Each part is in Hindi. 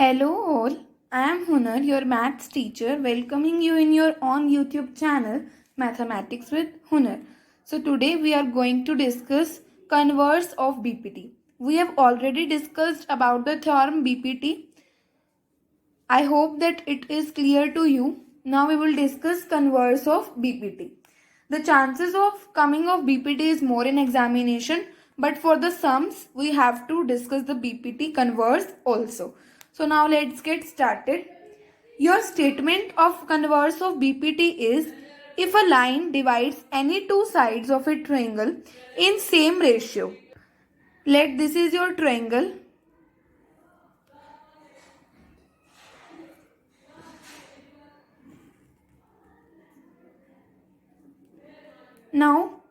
Hello all, I am Hunar, your maths teacher, welcoming you in your own YouTube channel, Mathematics with Hunar. So today we are going to discuss converse of BPT. We have already discussed about the theorem BPT. I hope that it is clear to you. Now we will discuss converse of BPT. The chances of coming of BPT is more in examination, but for the sums we have to discuss the BPT converse also. So now let's get started. Your statement of converse of BPT is if a line divides any two sides of a triangle in same ratio. Let this is your triangle. Now,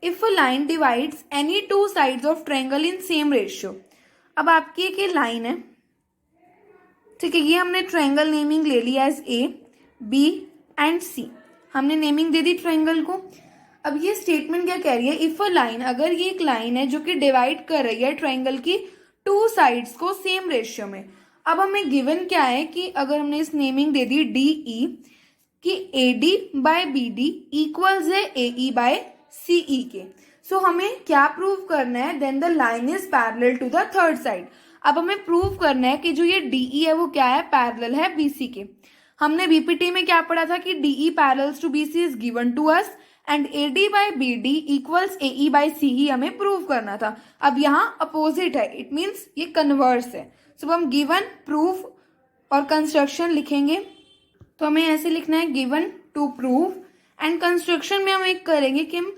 if a line divides any two sides of triangle in same ratio. अब आपकी एक लाइन है, ठीक है, ये हमने ट्रायंगल नेमिंग ले लिया एज ए बी एंड सी. हमने नेमिंग दे दी ट्रायंगल को. अब ये स्टेटमेंट क्या कह रही है, इफ अ लाइन, अगर ये एक लाइन है जो कि डिवाइड कर रही है ट्रायंगल की टू साइड्स को सेम रेशियो में. अब हमें गिवन क्या है कि अगर हमने इस नेमिंग दे दी डी ई कि A D by B D equals है ए ई बाय सी ई के. सो हमें क्या प्रूव करना है, then the line is parallel to the third side. अब हमें प्रूव करना है कि जो ये डीई है वो क्या है, पैरेलल है बीसी के. हमने बीपीटी में क्या पढ़ा था कि DE parallels to BC is given to us and AD by BD equals AE by CE हमें प्रूव करना था. अब यहाँ अपोजिट है, इट मीन्स ये कन्वर्स है. सो हम गिवन, प्रूफ और कंस्ट्रक्शन लिखेंगे. तो हमें ऐसे लिखना है, given to prove, and construction में हम एक करेंगे कि हम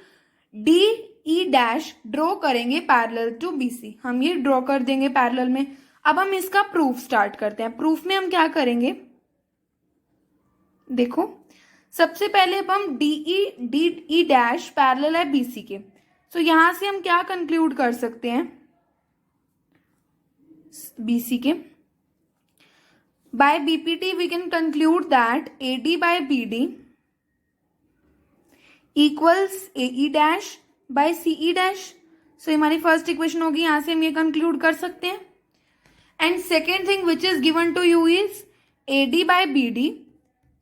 डी ई डैश ड्रॉ करेंगे पैरेलल टू बीसी. हम ये ड्रॉ कर देंगे पैरेलल में. अब हम इसका प्रूफ स्टार्ट करते हैं. प्रूफ में हम क्या करेंगे, देखो सबसे पहले अब हम डी ई डैश पैरेलल है बीसी के. सो यहां से हम क्या कंक्लूड कर सकते हैं, बीसी के by BPT we can conclude that A D by B D equals A E dash by C E dash. So हमारी फर्स्ट इक्वेशन होगी, यहां से हम ये कंक्लूड कर सकते हैं. And second thing which is given to you is A D by B D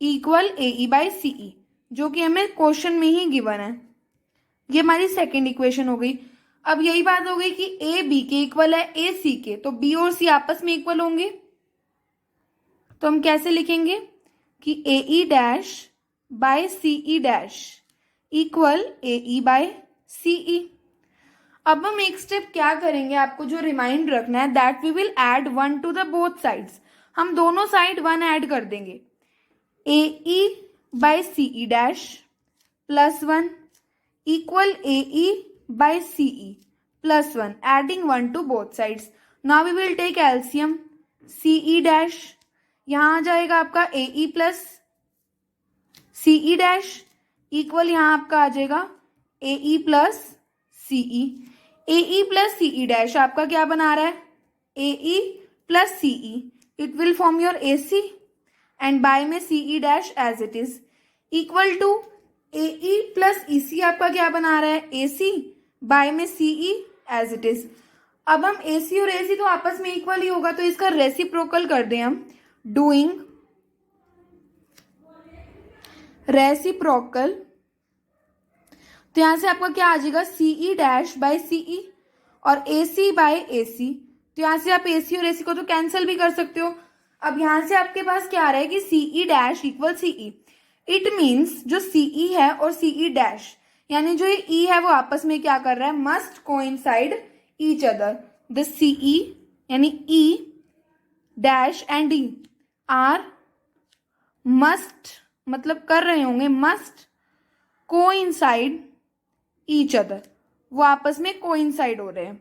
equal A E by C E, जो कि हमें क्वेश्चन में ही गिवन है. ये हमारी सेकेंड इक्वेशन हो गई. अब यही बात हो गई कि ए बी के इक्वल है ए सी के, तो बी और सी आपस में इक्वल होंगे. तो हम कैसे लिखेंगे कि A E dash by C E dash equal A E by C E. अब हम एक स्टेप क्या करेंगे, आपको जो रिमाइंड रखना है, that we will add one to the both sides. हम दोनों साइड वन ऐड कर देंगे. A E by C E dash plus one equal A E by C E plus one, adding one to both sides. Now we will take LCM. C E dash यहां आ जाएगा आपका A E plus C E dash equal यहां आपका आ जाएगा A E plus C E. A E plus C E dash आपका क्या बना रहा है, A E plus C E. It will form your A C and by में C E dash as it is equal to A E plus E C. आपका क्या बना रहा है, ए सी बाय में C E as it is. अब हम ए सी और ए सी तो आपस में इक्वल ही होगा, तो इसका रेसिप्रोकल कर दें हम, डूइंग रेसिप्रोकल. तो यहां से आपका क्या आ जाएगा, सी ई डैश बाय सी ई और ए सी बाय ए सी. तो यहां से आप ए सी और ए सी को तो कैंसिल भी कर सकते हो. अब यहां से आपके पास क्या आ रहा है कि C E dash equal C E. It means जो सी ई है और सी ई डैश, यानी जो ये ई है वो आपस में क्या कर रहा है, must coincide each other. The C E यानी E dash and E are must, मतलब कर रहे होंगे, मस्ट कोइंसाइड ईच अदर, वो आपस में कोइंसाइड हो रहे हैं.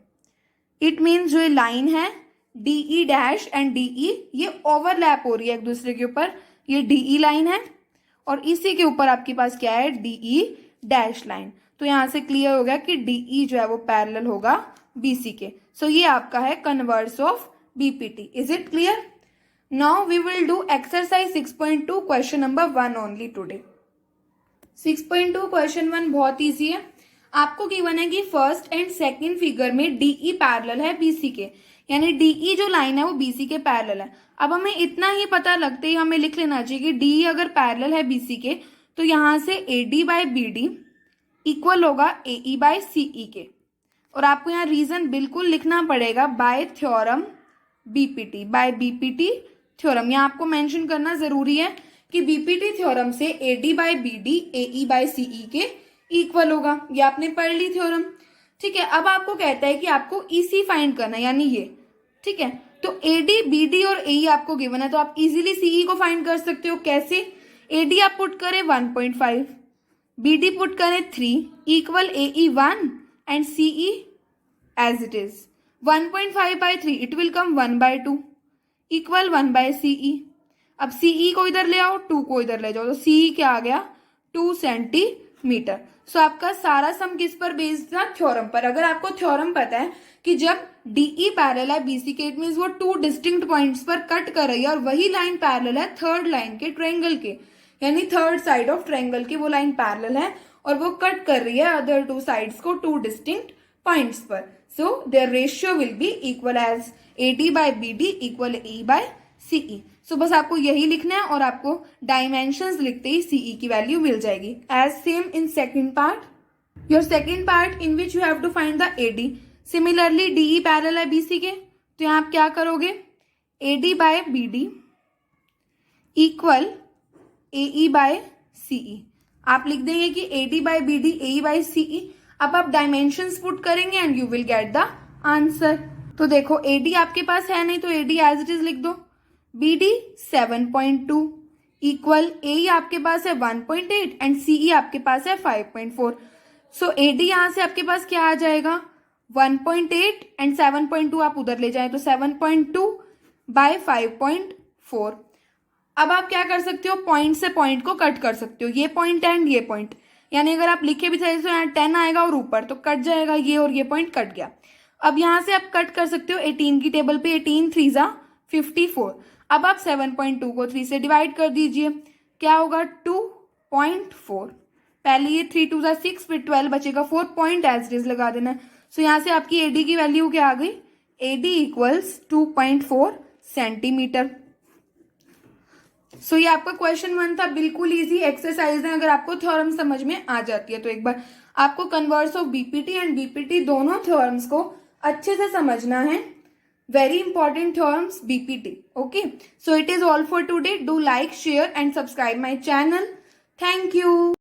इट मीन्स जो ये लाइन है डीई डैश एंड डीई ये ओवरलैप हो रही है एक दूसरे के ऊपर. ये डीई लाइन है और इसी के ऊपर आपके पास क्या है, डीई डैश लाइन. तो यहां से क्लियर हो गया कि डीई जो है वो पैरेलल होगा बीसी के. सो ये आपका है converse of BPT. Is it clear? Now we will do exercise 6.2 question number 1 only today. 6.2 question 1 बहुत ईजी है. आपको गिवन है कि फर्स्ट एंड सेकंड फिगर में डीई पैरेलल है बीसी के, यानी डीई जो लाइन है वो बीसी के पैरेलल है। अब हमें इतना ही पता लगते ही हमें लिख लेना चाहिए कि डीई अगर पैरेलल है बीसी के तो यहाँ से एडी बाय बीडी इक्वल होगा एई बाय सीई के। और आपको यहाँ रीजन बिल्कुल लिखना पड़ेगा by theorem BPT, by BPT theorem. यहाँ आपको मेंशन करना जरूरी है कि बीपीटी थ्योरम से AD by BD AE by CE के इक्वल होगा। ये आपने पढ़ ली थ्योरम, ठीक है। अब आपको कहता है कि आपको ईसी फाइंड करना है, यानी ये, ठीक है। तो एडी बीडी और एई आपको गिवन है तो आप इजीली सीई को फाइंड कर सकते हो। कैसे? एडी आप पुट करें 1.5, बीडी पुट करें 3 equal AE 1 and CE as it is 1.5 by 3 it will come 1/2 equal 1 by CE. अब सीई को इधर ले आओ, 2 को इधर ले जाओ, तो सीई क्या आ गया 2 सेंटीमीटर। सो आपका सारा सम किस पर बेस्ड था? थ्योरम पर। अगर आपको थ्योरम पता है कि जब डीई पैरेलल है बीसी के, इट मीन्स वो 2 डिस्टिंक्ट पॉइंट्स पर कट कर रही है और वही लाइन पैरेलल है थर्ड लाइन के ट्रायंगल के, यानी थर्ड साइड ऑफ ट्रायंगल की वो लाइन पैरेलल है और वो कट कर रही है अदर 2 साइड्स को 2 डिस्टिंक्ट पॉइंट्स पर। So their ratio will be equal as AD by BD equal A by CE. So बस आपको यही लिखना है और आपको डायमेंशंस लिखते ही सीई की वैल्यू मिल जाएगी। As same in second part, your second part in which you have to find the AD. Similarly DE parallel है बीसी के, तो यहाँ आप क्या करोगे? AD by BD equal AE by CE. आप लिख देंगे कि AD by BD AE by CE. अब आप डायमेंशंस पुट करेंगे and you will get the answer. तो देखो एडी आपके पास है नहीं तो एडी एज इट इज लिख दो, बीडी 7.2 इक्वल एई आपके पास है 1.8 एंड सीई आपके पास है 5.4। सो एडी यहां से आपके पास क्या आ जाएगा 1.8 एंड 7.2 आप उधर ले जाएं तो 7.2 बाय 5.4। अब आप क्या कर सकते हो? पॉइंट से पॉइंट को कट कर सकते हो, ये पॉइंट एंड ये पॉइंट। यानी अगर आप लिखे भी थे तो यहाँ 10 आएगा और ऊपर तो कट जाएगा ये और ये पॉइंट कट गया। अब यहाँ से आप कट कर सकते हो 18 की टेबल पे, 18 3 जा 54। अब आप 7.2 को 3 से डिवाइड कर दीजिए, क्या होगा 2.4। पहले ये 3 2 जा 6 फिर 12 बचेगा 4, पॉइंट एज इट इज लगा देना। सो यहाँ से आपकी एडी की वैल्यू क्या आ गई? AD equals 2.4 centimetre. सो ये आपका क्वेश्चन 1 था, बिल्कुल इजी एक्सरसाइज है। अगर आपको थ्योरम समझ में आ जाती है तो एक बार आपको converse of BPT and BPT दोनों थ्योरम्स को अच्छे से समझना है। Very important theorems BPT. Okay, so it is all for today. Do like, share and subscribe my channel. Thank you.